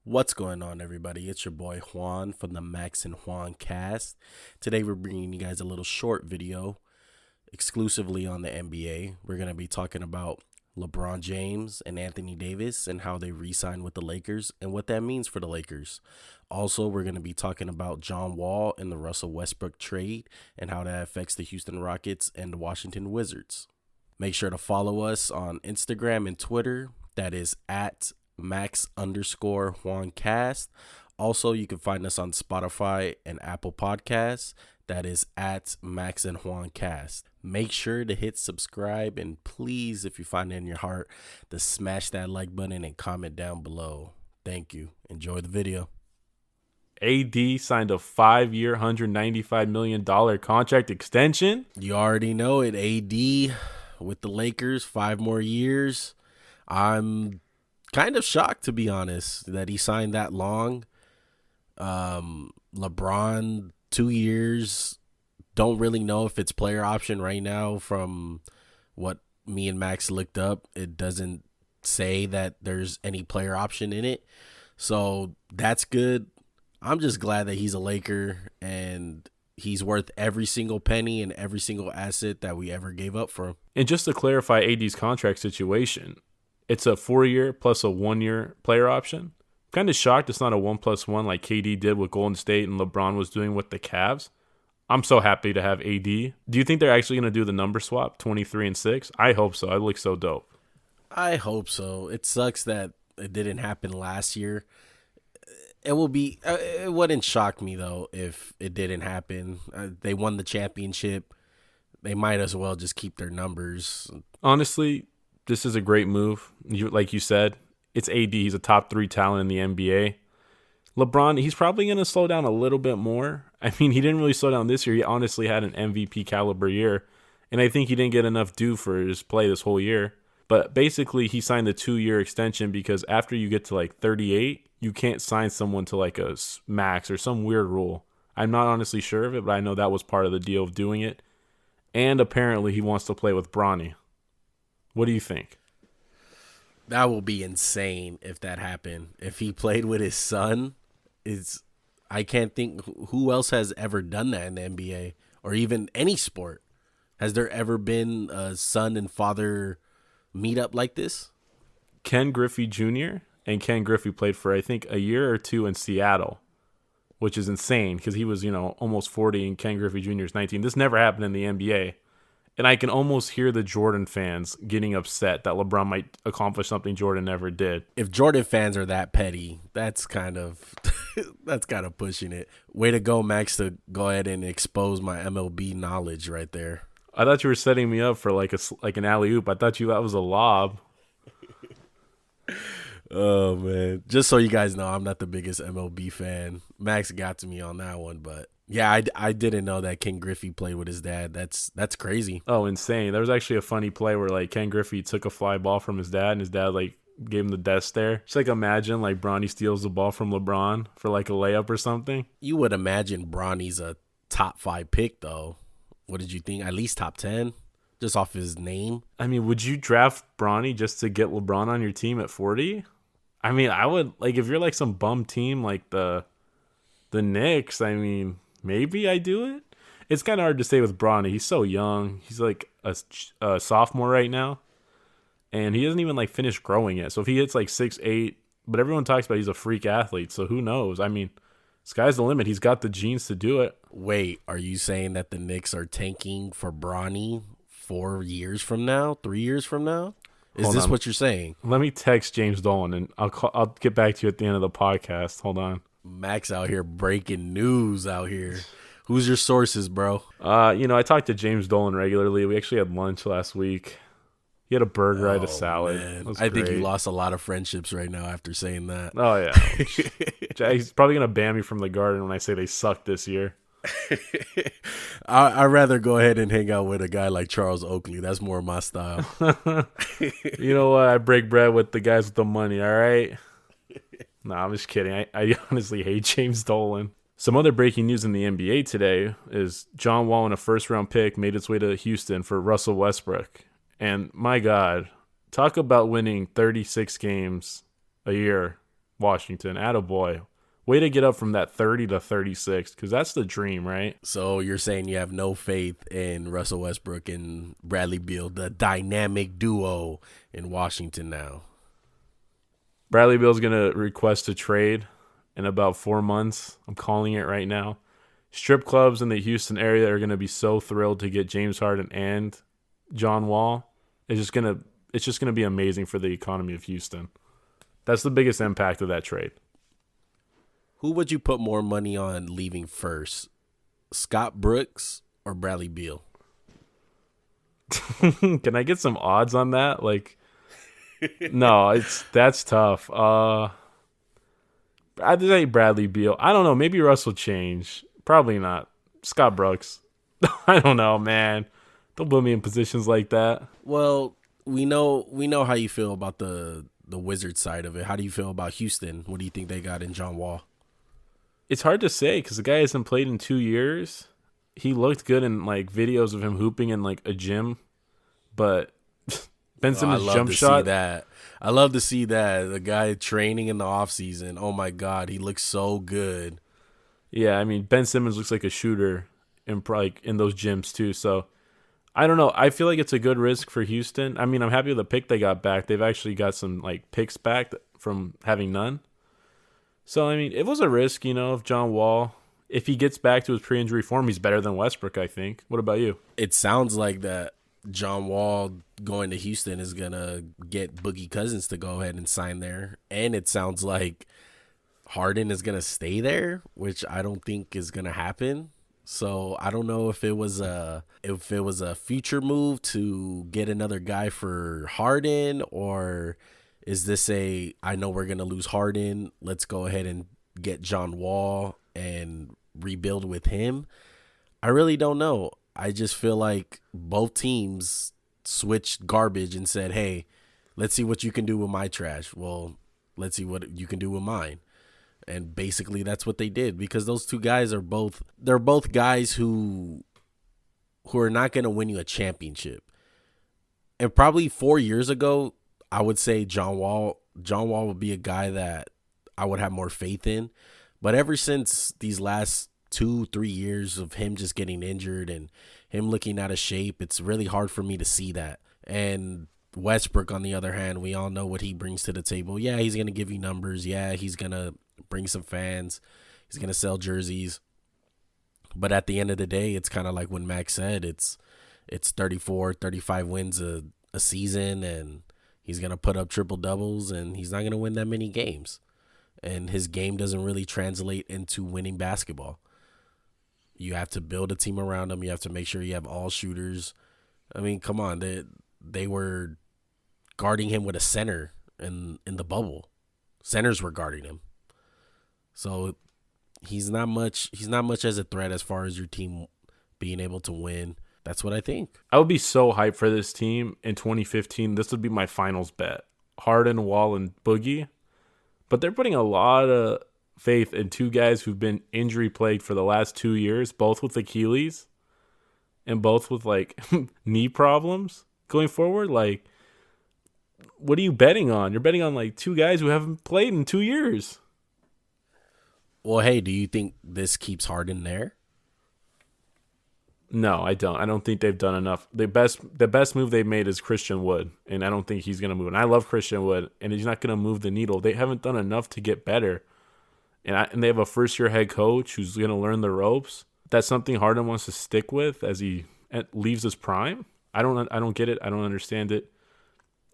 What's going on, everybody? It's your boy Juan from the Max and Juan cast. Today, we're bringing you guys a little short video exclusively on the NBA. We're going to be talking about LeBron James and Anthony Davis and how they re-signed with the Lakers and what that means for the Lakers. Also, we're going to be talking about John Wall and the Russell Westbrook trade and how that affects the Houston Rockets and the Washington Wizards. Make sure to follow us on Instagram and Twitter. That is at Max_JuanCast. Also, you can find us on Spotify and Apple Podcasts. That is at Max and Juan Cast. Make sure to hit subscribe, and please, if you find it in your heart, to smash that like button and comment down below. Thank you. Enjoy the video. AD signed a 5-year, $195 million contract extension. You already know it. AD with the Lakers, 5 more years. I'm kind of shocked, to be honest, that he signed that long. LeBron, 2 years. Don't really know if it's player option right now. From what me and Max looked up, it doesn't say that there's any player option in it. So that's good. I'm just glad that he's a Laker and he's worth every single penny and every single asset that we ever gave up for him. And just to clarify AD's contract situation, it's a 4-year plus a 1-year player option. Kind of shocked it's not a 1+1 like KD did with Golden State and LeBron was doing with the Cavs. I'm so happy to have AD. Do you think they're actually going to do the number swap, 23 and 6? I hope so. It looks so dope. I hope so. It sucks that it didn't happen last year. It wouldn't shock me, though, if it didn't happen. They won the championship. They might as well just keep their numbers. Honestly, this is a great move. Like you said, it's AD. He's a top 3 talent in the NBA. LeBron, he's probably going to slow down a little bit more. I mean, he didn't really slow down this year. He honestly had an MVP caliber year. And I think he didn't get enough due for his play this whole year. But basically, he signed a 2-year extension because after you get to like 38, you can't sign someone to like a max or some weird rule. I'm not honestly sure of it, but I know that was part of the deal of doing it. And apparently, he wants to play with Bronny. What do you think? That will be insane if that happened. If he played with his son, I can't think who else has ever done that in the NBA or even any sport. Has there ever been a son and father meetup like this? Ken Griffey Jr. and Ken Griffey played for, I think, a year or two in Seattle, which is insane because he was, almost 40 and Ken Griffey Jr. is 19. This never happened in the NBA. And I can almost hear the Jordan fans getting upset that LeBron might accomplish something Jordan never did. If Jordan fans are that petty, that's kind of pushing it. Way to go, Max, to go ahead and expose my MLB knowledge right there. I thought you were setting me up for like an alley-oop. I thought that was a lob. Oh, man. Just so you guys know, I'm not the biggest MLB fan. Max got to me on that one, but yeah, I didn't know that Ken Griffey played with his dad. That's crazy. Oh, insane. There was actually a funny play where like Ken Griffey took a fly ball from his dad and his dad like gave him the death stare. Just like imagine like Bronny steals the ball from LeBron for like a layup or something. You would imagine Bronny's a top 5 pick though. What did you think? At least top 10? Just off his name? I mean, would you draft Bronny just to get LeBron on your team at 40? I mean, I would, like, if you're like some bum team like the Knicks, I mean, maybe I do it. It's kind of hard to say with Bronny. He's so young. He's like a sophomore right now, and he hasn't even like finished growing yet. So if he hits like 6'8", but everyone talks about he's a freak athlete, so who knows? I mean, sky's the limit. He's got the genes to do it. Wait, are you saying that the Knicks are tanking for Bronny 4 years from now, 3 years from now? Is this what you're saying? Let me text James Dolan, and I'll get back to you at the end of the podcast. Hold on. Max out here breaking news out here. Who's your sources, bro? I talk to James Dolan regularly. We actually had lunch last week. He had a burger, I had a salad. I think you lost a lot of friendships right now after saying that. Oh, yeah. He's probably going to ban me from the Garden when I say they suck this year. I'd rather go ahead and hang out with a guy like Charles Oakley. That's more my style. You know what? I break bread with the guys with the money, all right? No, I'm just kidding. I honestly hate James Dolan. Some other breaking news in the NBA today is John Wall and a first-round pick made its way to Houston for Russell Westbrook. And my God, talk about winning 36 games a year Washington. Attaboy. Way to get up from that 30 to 36, because that's the dream, right? So you're saying you have no faith in Russell Westbrook and Bradley Beal, the dynamic duo in Washington now? Bradley Beal's going to request a trade in about 4 months. I'm calling it right now. Strip clubs in the Houston area are going to be so thrilled to get James Harden and John Wall. It's just going to be amazing for the economy of Houston. That's the biggest impact of that trade. Who would you put more money on leaving first, Scott Brooks or Bradley Beal? Can I get some odds on that? Like, no, that's tough. I'd say Bradley Beal. I don't know. Maybe Russ will change. Probably not. Scott Brooks. I don't know, man. Don't put me in positions like that. Well, we know how you feel about the Wizards side of it. How do you feel about Houston? What do you think they got in John Wall? It's hard to say because the guy hasn't played in 2 years. He looked good in like videos of him hooping in like a gym, but Ben Simmons' jump shot. I love to see that. The guy training in the offseason. Oh my God, he looks so good. Yeah, I mean Ben Simmons looks like a shooter in those gyms too. So I don't know. I feel like it's a good risk for Houston. I mean, I'm happy with the pick they got back. They've actually got some like picks back from having none. So, I mean, it was a risk, of John Wall. If he gets back to his pre-injury form, he's better than Westbrook, I think. What about you? It sounds like that John Wall going to Houston is going to get Boogie Cousins to go ahead and sign there. And it sounds like Harden is going to stay there, which I don't think is going to happen. So, I don't know if it was a future move to get another guy for Harden, or is this I know we're going to lose Harden, let's go ahead and get John Wall and rebuild with him? I really don't know. I just feel like both teams switched garbage and said, hey, let's see what you can do with my trash. Well, let's see what you can do with mine. And basically that's what they did, because those two guys they're both guys who are not going to win you a championship. And probably 4 years ago, I would say John Wall would be a guy that I would have more faith in. But ever since these last 2-3 years of him just getting injured and him looking out of shape, it's really hard for me to see that. And Westbrook, on the other hand, we all know what he brings to the table. Yeah, he's going to give you numbers. Yeah, he's going to bring some fans. He's going to sell jerseys. But at the end of the day, it's kind of like when Max said, it's 34, 35 wins a season, and he's going to put up triple doubles, and he's not going to win that many games. And his game doesn't really translate into winning basketball. You have to build a team around him. You have to make sure you have all shooters. I mean, come on. They were guarding him with a center in the bubble. Centers were guarding him. So he's not much as a threat as far as your team being able to win. That's what I think. I would be so hyped for this team in 2015. This would be my finals bet. Harden, Wall, and Boogie. But they're putting a lot of faith in two guys who've been injury plagued for the last 2 years, both with Achilles and both with like knee problems going forward. Like, what are you betting on? You're betting on like two guys who haven't played in 2 years. Well, hey, do you think this keeps Harden there? No, I don't. I don't think they've done enough. The best move they've made is Christian Wood, and I don't think he's going to move. And I love Christian Wood, and he's not going to move the needle. They haven't done enough to get better. And they have a first-year head coach who's going to learn the ropes. That's something Harden wants to stick with as he leaves his prime. I don't get it. I don't understand it,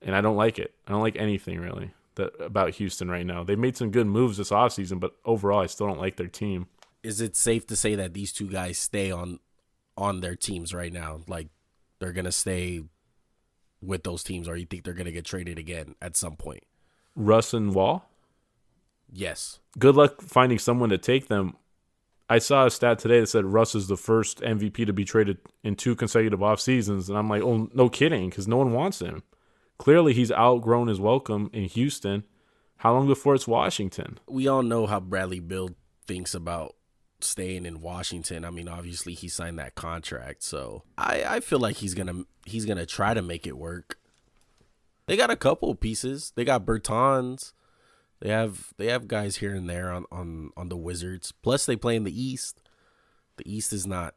and I don't like it. I don't like anything really about Houston right now. They've made some good moves this offseason, but overall, I still don't like their team. Is it safe to say that these two guys stay on their teams right now? Like, they're going to stay with those teams, or you think they're going to get traded again at some point? Russ and Wall? Yes. Good luck finding someone to take them. I saw a stat today that said Russ is the first MVP to be traded in 2 consecutive off seasons, and I'm like, oh, no kidding, because no one wants him. Clearly, he's outgrown his welcome in Houston. How long before it's Washington? We all know how Bradley Beal thinks about staying in Washington. I mean, obviously he signed that contract, so I feel like he's gonna try to make it work. They got a couple of pieces. They got Bertans. They have guys here and there on the Wizards. Plus, they play in the East. The East is not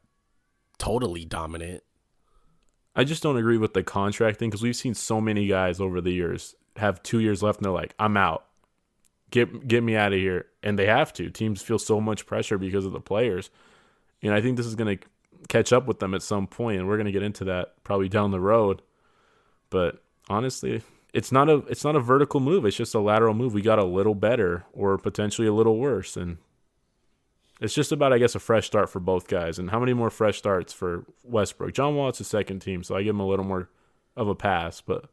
totally dominant. I just don't agree with the contract thing because we've seen so many guys over the years have 2 years left and they're like, I'm out. Get me out of here. And they have to. Teams feel so much pressure because of the players. And I think this is going to catch up with them at some point, and we're going to get into that probably down the road. But honestly, it's not a vertical move. It's just a lateral move. We got a little better or potentially a little worse. And it's just about, I guess, a fresh start for both guys. And how many more fresh starts for Westbrook? John Wall's a second team, so I give him a little more of a pass. But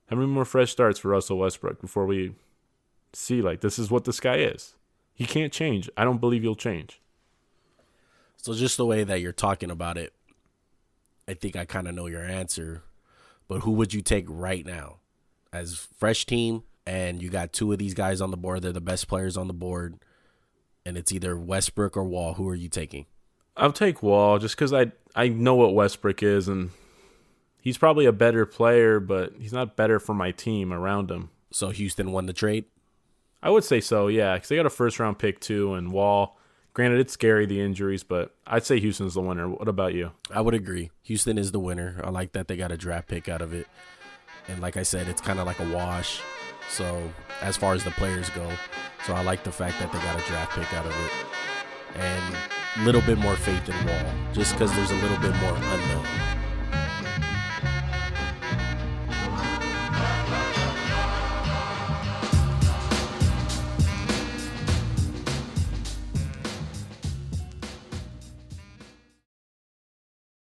how many more fresh starts for Russell Westbrook before we see, like, this is what this guy is? He can't change. I don't believe he'll change. So just the way that you're talking about it, I think I kind of know your answer. But who would you take right now as fresh team? And you got two of these guys on the board. They're the best players on the board. And it's either Westbrook or Wall. Who are you taking? I'll take Wall just because I know what Westbrook is, and he's probably a better player, but he's not better for my team around him. So Houston won the trade? I would say so, yeah, because they got a first-round pick too, and Wall. Granted, it's scary, the injuries, but I'd say Houston's the winner. What about you? I would agree. Houston is the winner. I like that they got a draft pick out of it. And like I said, it's kind of like a wash. So as far as the players go, so I like the fact that they got a draft pick out of it. And a little bit more faith in Wall, just because there's a little bit more unknown.